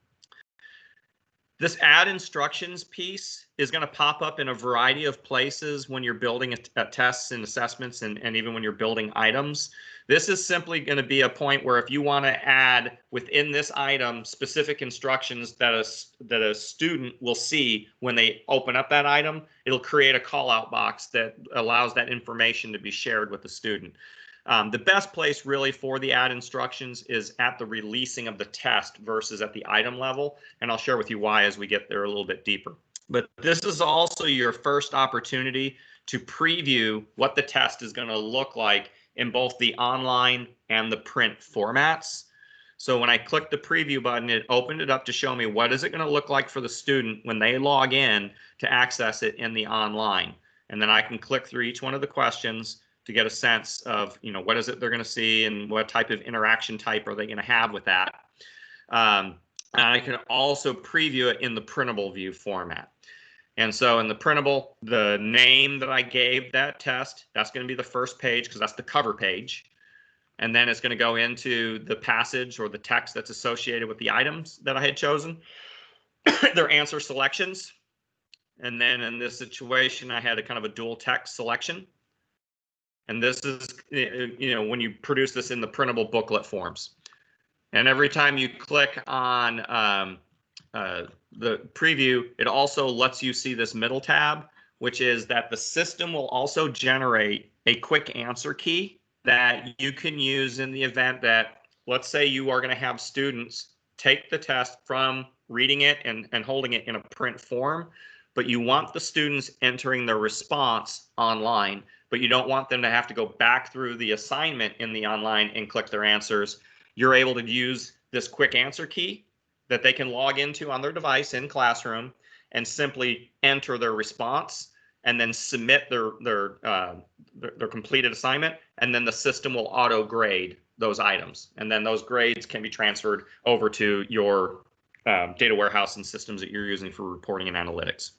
Speaker 1: This add instructions piece is going to pop up in a variety of places when you're building tests and assessments, and even when you're building items. This is simply going to be a point where if you want to add within this item specific instructions that a student will see when they open up that item, it'll create a call out box that allows that information to be shared with the student. The best place really for the add instructions is at the releasing of the test versus at the item level. And I'll share with you why as we get there a little bit deeper. But this is also your first opportunity to preview what the test is going to look like in both the online and the print formats. So when I click the preview button, it opened it up to show me what is it going to look like for the student when they log in to access it in the online. And then I can click through each one of the questions to get a sense of, what is it they're going to see and what type of interaction type are they going to have with that. And I can also preview it in the printable view format. And so in the printable, the name that I gave that test, that's going to be the first page because that's the cover page. And then it's going to go into the passage or the text that's associated with the items that I had chosen, their answer selections. And then in this situation, I had a kind of a dual text selection. And this is, when you produce this in the printable booklet forms. And every time you click on the preview, it also lets you see this middle tab, which is that the system will also generate a quick answer key that you can use in the event that, let's say you are going to have students take the test from reading it and holding it in a print form, but you want the students entering their response online, but you don't want them to have to go back through the assignment in the online and click their answers. You're able to use this quick answer key that they can log into on their device in Classroom and simply enter their response and then submit their completed assignment, and then the system will auto grade those items. And then those grades can be transferred over to your data warehouse and systems that you're using for reporting and analytics.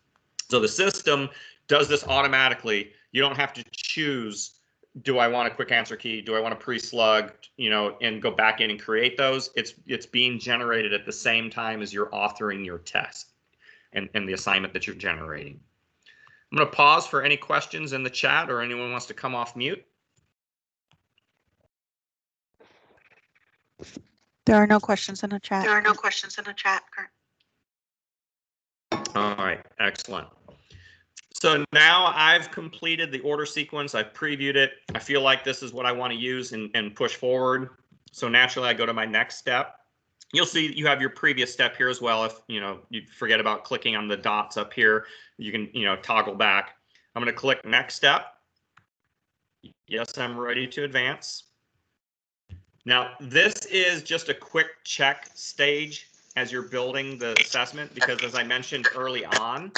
Speaker 1: So the system does this automatically. You don't have to choose, do I want a quick answer key? Do I want a pre-slug, and go back in and create those? It's being generated at the same time as you're authoring your test and the assignment that you're generating. I'm going to pause for any questions in the chat or anyone wants to come off mute.
Speaker 2: There are no questions in the chat.
Speaker 1: All right, excellent. So now I've completed the order sequence. I've previewed it. I feel like this is what I want to use and push forward. So naturally, I go to my next step. You'll see you have your previous step here as well. If you forget about clicking on the dots up here, you can toggle back. I'm going to click next step. Yes, I'm ready to advance. Now, this is just a quick check stage as you're building the assessment, because as I mentioned early on,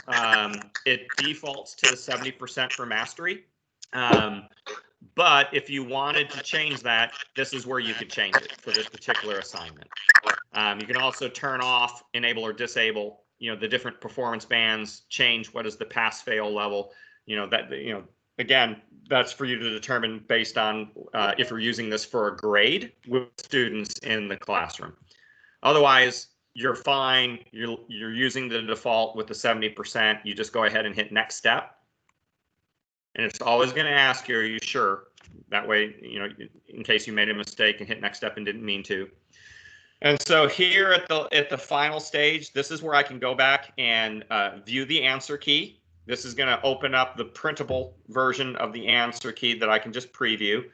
Speaker 1: it defaults to 70% for mastery. But if you wanted to change that, this is where you could change it for this particular assignment. You can also turn off, enable, or disable, the different performance bands, change what is the pass-fail level. Again, that's for you to determine based on if you're using this for a grade with students in the classroom. Otherwise, you're fine. You're using the default with the 70%. You just go ahead and hit next step. And it's always going to ask you, are you sure? That way, in case you made a mistake and hit next step and didn't mean to. And so here at the final stage, this is where I can go back and view the answer key. This is going to open up the printable version of the answer key that I can just preview.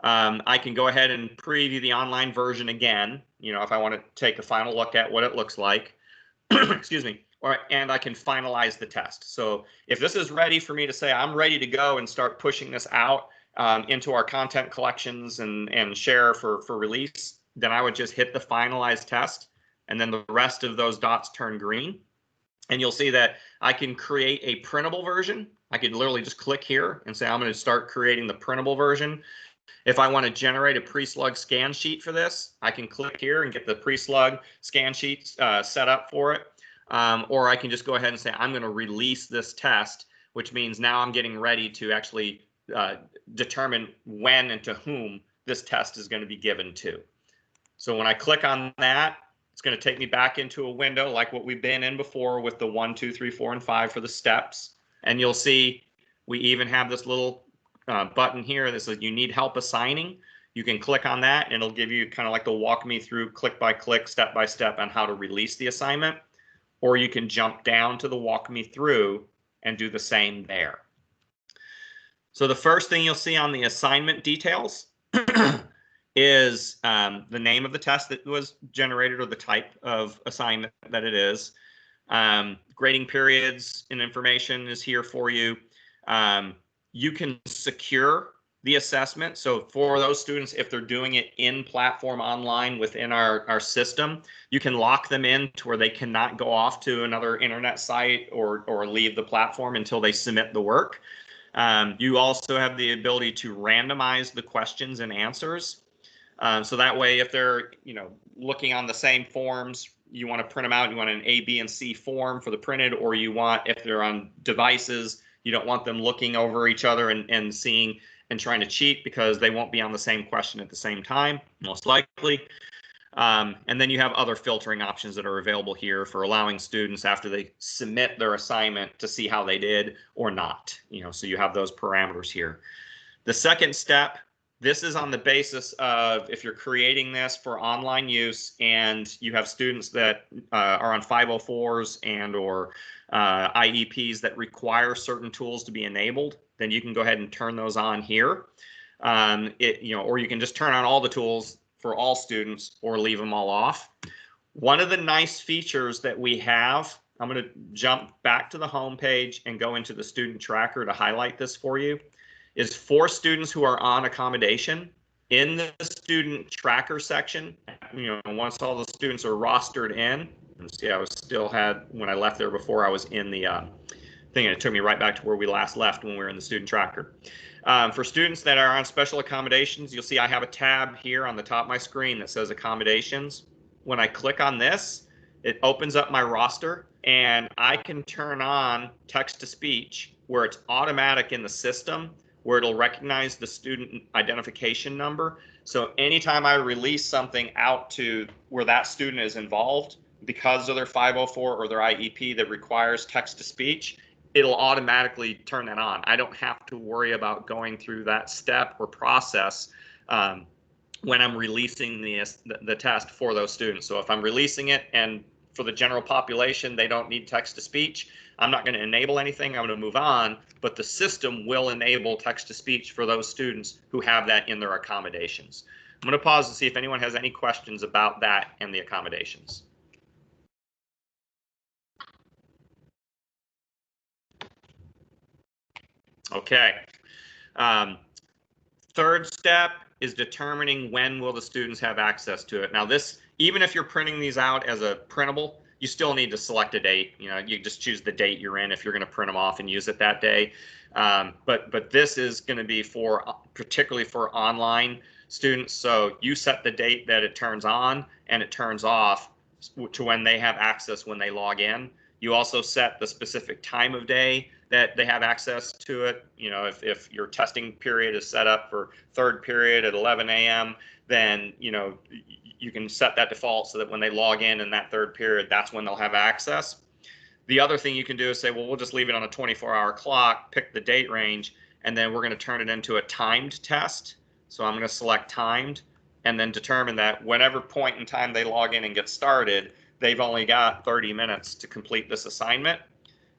Speaker 1: I can go ahead and preview the online version again, if I want to take a final look at what it looks like. Excuse me. And I can finalize the test. So if this is ready for me to say I'm ready to go and start pushing this out into our content collections and share for release, then I would just hit the finalize test, and then the rest of those dots turn green. And you'll see that I can create a printable version. I could literally just click here and say I'm going to start creating the printable version. If I want to generate a pre-slug scan sheet for this, I can click here and get the pre-slug scan sheet set up for it. Or I can just go ahead and say I'm going to release this test, which means now I'm getting ready to actually determine when and to whom this test is going to be given to. So when I click on that, It's going to take me back into a window like what we've been in before with the 1, 2, 3, 4, and 5 for the steps. And you'll see we even have this little button here that says you need help assigning. You can click on that and it'll give you kind of like the walk me through click by click, step by step on how to release the assignment. Or you can jump down to the walk me through and do the same there. So the first thing you'll see on the assignment details is the name of the test that was generated or the type of assignment that it is. Grading periods and information is here for you. You can secure the assessment. So for those students, if they're doing it in platform online within our system, you can lock them in to where they cannot go off to another internet site or leave the platform until they submit the work. You also have the ability to randomize the questions and answers. So that way, if they're looking on the same forms, you want to print them out, you want an A, B, and C form for the printed, or you want, if they're on devices, you don't want them looking over each other and seeing and trying to cheat because they won't be on the same question at the same time, most likely. And then you have other filtering options that are available here for allowing students after they submit their assignment to see how they did or not. So you have those parameters here. The second step, this is on the basis of if you're creating this for online use and you have students that are on 504s and or IEPs that require certain tools to be enabled, then you can go ahead and turn those on here. Or you can just turn on all the tools for all students or leave them all off. One of the nice features that we have, I'm going to jump back to the home page and go into the student tracker to highlight this for you, is for students who are on accommodation in the student tracker section. Once all the students are rostered in, and see, when I left there before, I was in the thing, and it took me right back to where we last left when we were in the student tracker. For students that are on special accommodations, you'll see I have a tab here on the top of my screen that says accommodations. When I click on this, it opens up my roster and I can turn on text to speech where it's automatic in the system, where it'll recognize the student identification number. So anytime I release something out to where that student is involved, because of their 504 or their IEP that requires text to speech, it'll automatically turn that on. I don't have to worry about going through that step or process when I'm releasing the test for those students. So if I'm releasing it and for the general population, they don't need text to speech, I'm not going to enable anything. I'm going to move on, but the system will enable text to speech for those students who have that in their accommodations. I'm going to pause to see if anyone has any questions about that and the accommodations. Okay. Third step is determining when will the students have access to it. Now this, even if you're printing these out as a printable, you still need to select a date. You just choose the date you're in if you're going to print them off and use it that day. But this is going to be particularly for online students. So you set the date that it turns on and it turns off to when they have access when they log in. You also set the specific time of day that they have access to it. If your testing period is set up for third period at 11 a.m., then you can set that default so that when they log in that third period, that's when they'll have access. The other thing you can do is say, well, we'll just leave it on a 24-hour clock, pick the date range, and then we're going to turn it into a timed test. So I'm going to select timed and then determine that whenever point in time they log in and get started, they've only got 30 minutes to complete this assignment.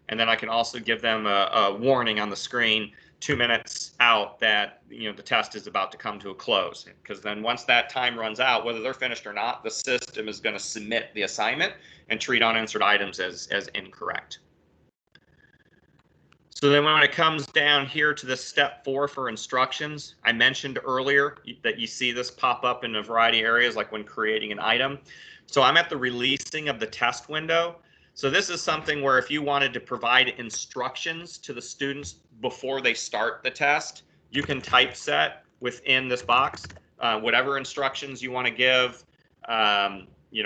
Speaker 1: And then I can also give them a warning on the screen 2 minutes out that the test is about to come to a close. Because then once that time runs out, whether they're finished or not, the system is going to submit the assignment and treat unanswered items as incorrect. So then when it comes down here to the step 4 for instructions, I mentioned earlier that you see this pop up in a variety of areas, like when creating an item. So I'm at the releasing of the test window. So this is something where if you wanted to provide instructions to the students before they start the test, you can typeset within this box whatever instructions you want to give.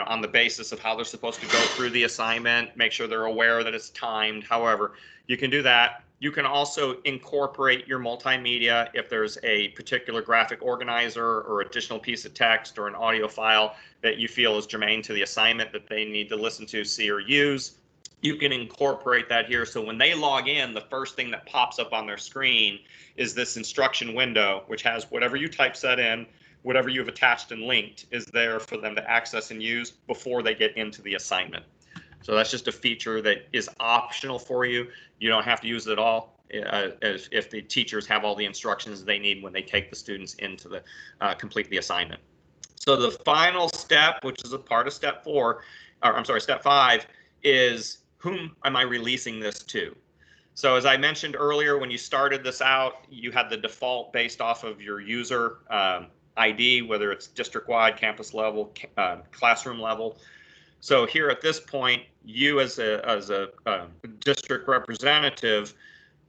Speaker 1: on the basis of how they're supposed to go through the assignment, make sure they're aware that it's timed. However, you can do that. You can also incorporate your multimedia if there's a particular graphic organizer or additional piece of text or an audio file that you feel is germane to the assignment that they need to listen to, see, or use. You can incorporate that here. So when they log in, the first thing that pops up on their screen is this instruction window, which has whatever you typeset in, whatever you've attached and linked is there for them to access and use before they get into the assignment. So that's just a feature that is optional for you. You don't have to use it at all if the teachers have all the instructions they need when they take the students into the complete the assignment. So the final step, which is a part of step 5, is whom am I releasing this to? So as I mentioned earlier, when you started this out, you had the default based off of your user ID, whether it's district-wide, campus level, classroom level. So here at this point, you as a district representative,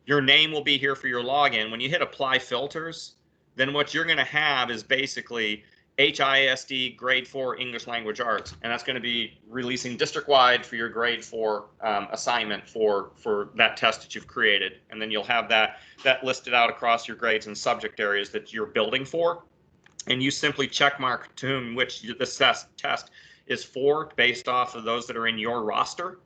Speaker 1: your name will be here for your login. When you hit apply filters, then what you're going to have is basically HISD grade 4 English language arts, and that's going to be releasing district-wide for your grade 4 assignment for that test that you've created. And then you'll have that listed out across your grades and subject areas that you're building for. And you simply check mark to whom which this test is for based off of those that are in your roster.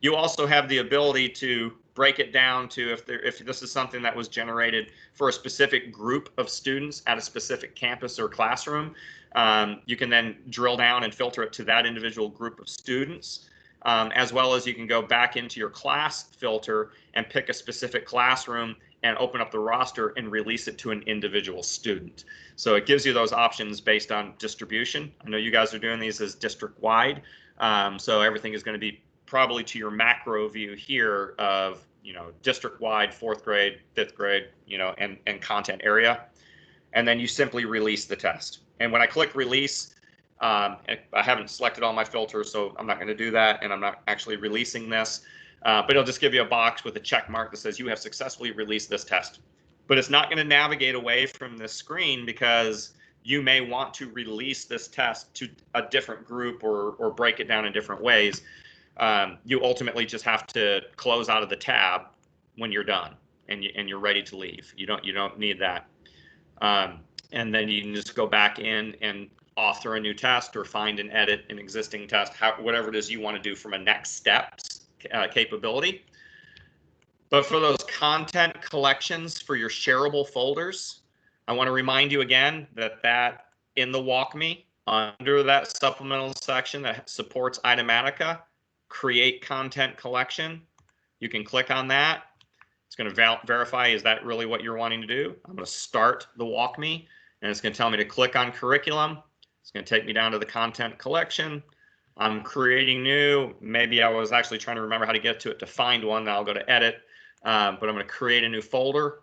Speaker 1: You also have the ability to break it down to if this is something that was generated for a specific group of students at a specific campus or classroom. You can then drill down and filter it to that individual group of students, as well as you can go back into your class filter and pick a specific classroom and open up the roster and release it to an individual student. So it gives you those options based on distribution. I know you guys are doing these as district-wide, so everything is going to be probably to your macro view here of district-wide, 4th grade, 5th grade, and content area, and then you simply release the test. And when I click release, I haven't selected all my filters, so I'm not going to do that, and I'm not actually releasing this. But it'll just give you a box with a check mark that says you have successfully released this test. But it's not going to navigate away from this screen because you may want to release this test to a different group or break it down in different ways. You ultimately just have to close out of the tab when you're done and you're ready to leave. You don't need that. And then you can just go back in and author a new test or find and edit an existing test, whatever it is you want to do from a next steps capability. But for those content collections for your shareable folders, I want to remind you again that in the WalkMe, under that supplemental section that supports Itematica, create content collection, you can click on that. It's going to verify, is that really what you're wanting to do? I'm going to start the WalkMe, and it's going to tell me to click on curriculum. It's going to take me down to the content collection. I'm creating new. Maybe I was actually trying to remember how to get to it to find one. Now I'll go to edit, but I'm going to create a new folder.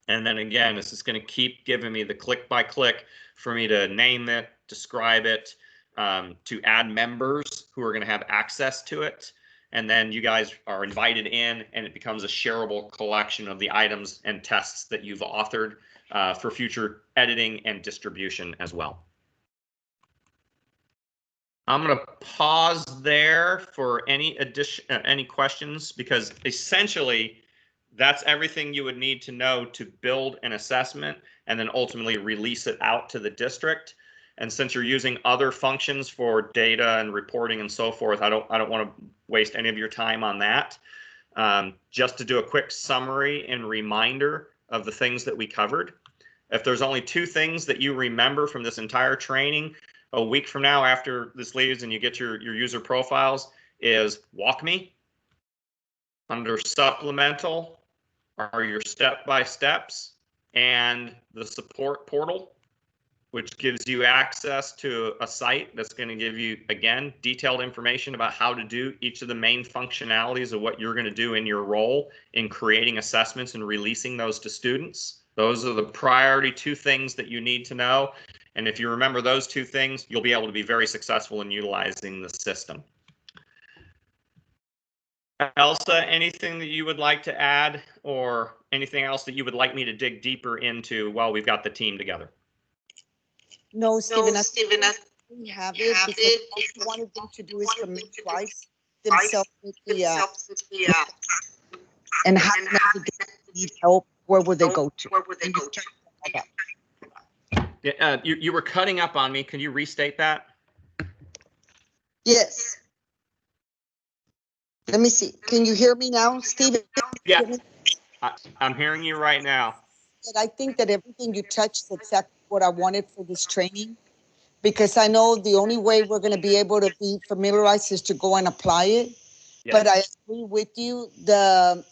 Speaker 1: And then again, this is going to keep giving me the click by click for me to name it, describe it, to add members who are going to have access to it. And then you guys are invited in, and it becomes a shareable collection of the items and tests that you've authored for future editing and distribution as well. I'm going to pause there for any questions, because essentially that's everything you would need to know to build an assessment and then ultimately release it out to the district. And since you're using other functions for data and reporting and so forth, I don't want to waste any of your time on that. Just to do a quick summary and reminder of the things that we covered. If there's only 2 things that you remember from this entire training, a week from now after this leaves and you get your user profiles, is WalkMe. Under supplemental are your step-by-steps and the support portal, which gives you access to a site that's going to give you, again, detailed information about how to do each of the main functionalities of what you're going to do in your role in creating assessments and releasing those to students. Those are the priority 2 things that you need to know. And if you remember those 2 things, you'll be able to be very successful in utilizing the system. Elsa, anything that you would like to add, or anything else that you would like me to dig deeper into while we've got the team together?
Speaker 4: No, Stephen. we have it because what we wanted them to do is familiarize themselves with the and how to need help. Where would they go to?
Speaker 1: You were cutting up on me. Can you restate that?
Speaker 4: Yes. Let me see. Can you hear me now, Stephen?
Speaker 1: Yeah, I'm hearing you right now.
Speaker 4: I think that everything you touched is exactly what I wanted for this training, because I know the only way we're going to be able to be familiarized is to go and apply it.
Speaker 1: Yes.
Speaker 4: But I agree with you.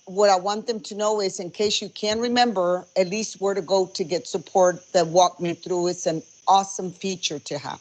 Speaker 4: What I want them to know is, in case you can't remember, at least where to go to get support that walk me through. It's an awesome feature to have.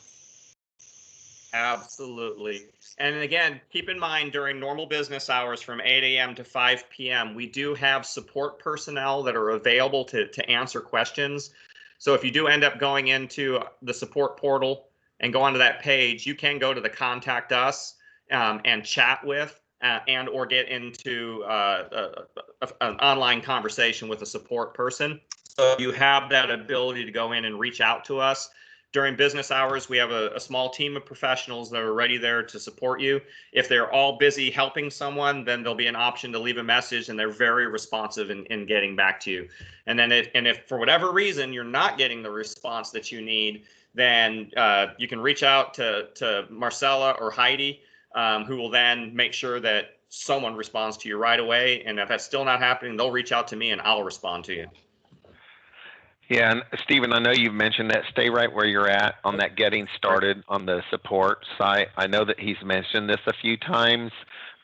Speaker 1: Absolutely. And again, keep in mind during normal business hours from 8 a.m. to 5 p.m., we do have support personnel that are available to answer questions. So if you do end up going into the support portal and go onto that page, you can go to the contact us and chat with and or get into an online conversation with a support person. So you have that ability to go in and reach out to us. During business hours, we have a small team of professionals that are ready there to support you. If they're all busy helping someone, then there'll be an option to leave a message, and they're very responsive in getting back to you. And then if for whatever reason you're not getting the response that you need, then you can reach out to Marcella or Heidi, who will then make sure that someone responds to you right away. And if that's still not happening, they'll reach out to me and I'll respond to you.
Speaker 3: Yeah, and Stephen, I know you've mentioned that. Stay right where you're at on that getting started on the support site. I know that he's mentioned this a few times,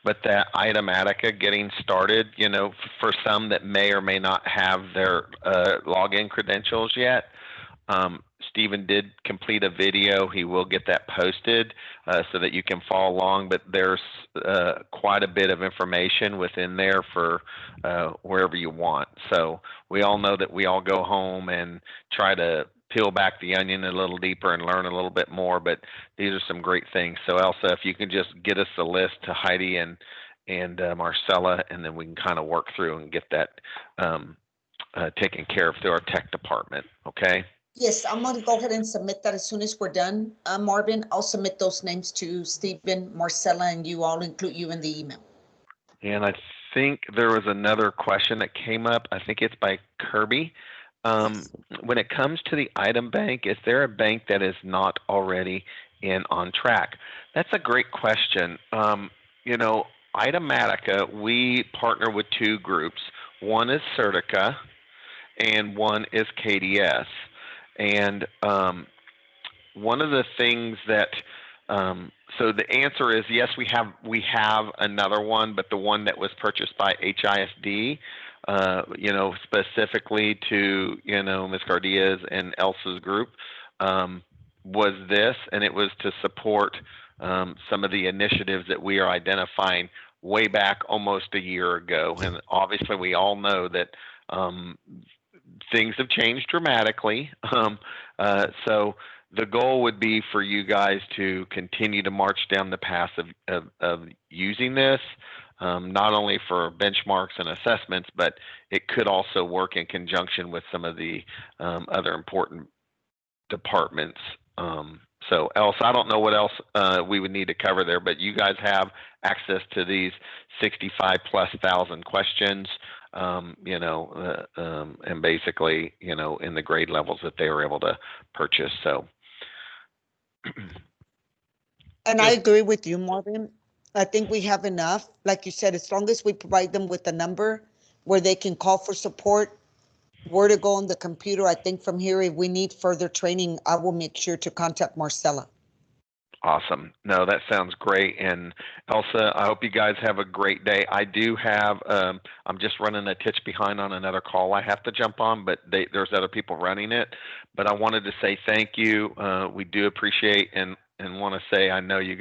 Speaker 3: but that Itematica getting started, you know, for some that may or may not have their login credentials yet, Stephen did complete a video. He will get that posted so that you can follow along, but there's quite a bit of information within there for wherever you want. So we all know that we all go home and try to peel back the onion a little deeper and learn a little bit more, but these are some great things. So Elsa, if you can just get us a list to Heidi and Marcella, and then we can kind of work through and get that taken care of through our tech department, okay?
Speaker 4: Yes, I'm going to go ahead and submit that as soon as we're done. Marvin, I'll submit those names to Stephen, Marcella, and you. I'll include you in the email.
Speaker 3: And I think there was another question that came up. I think it's by Kirby. When it comes to the item bank, is there a bank that is not already in on track? That's a great question. You know, Itematica, we partner with two groups. One is Certica and one is KDS. And one of the things that so the answer is yes, we have another one, but the one that was purchased by HISD, you know, specifically to, you know, Ms. Gardia's and Elsa's group, was this, and it was to support some of the initiatives that we are identifying way back almost a year ago. And obviously we all know that things have changed dramatically. So the goal would be for you guys to continue to march down the path of using this, not only for benchmarks and assessments, but it could also work in conjunction with some of the other important departments. So Elsa, I don't know what else we would need to cover there, but you guys have access to these 65,000+ questions, you know, and basically, you know, in the grade levels that they were able to purchase. So.
Speaker 4: And I agree with you, Marvin. I think we have enough. Like you said, as long as we provide them with a number where they can call for support, where to go on the computer. I think from here, if we need further training, I will make sure to contact Marcella.
Speaker 3: Awesome. No, that sounds great. And Elsa, I hope you guys have a great day. I do have, I'm just running a titch behind on another call I have to jump on, but there's other people running it. But I wanted to say thank you. We do appreciate and want to say I know you guys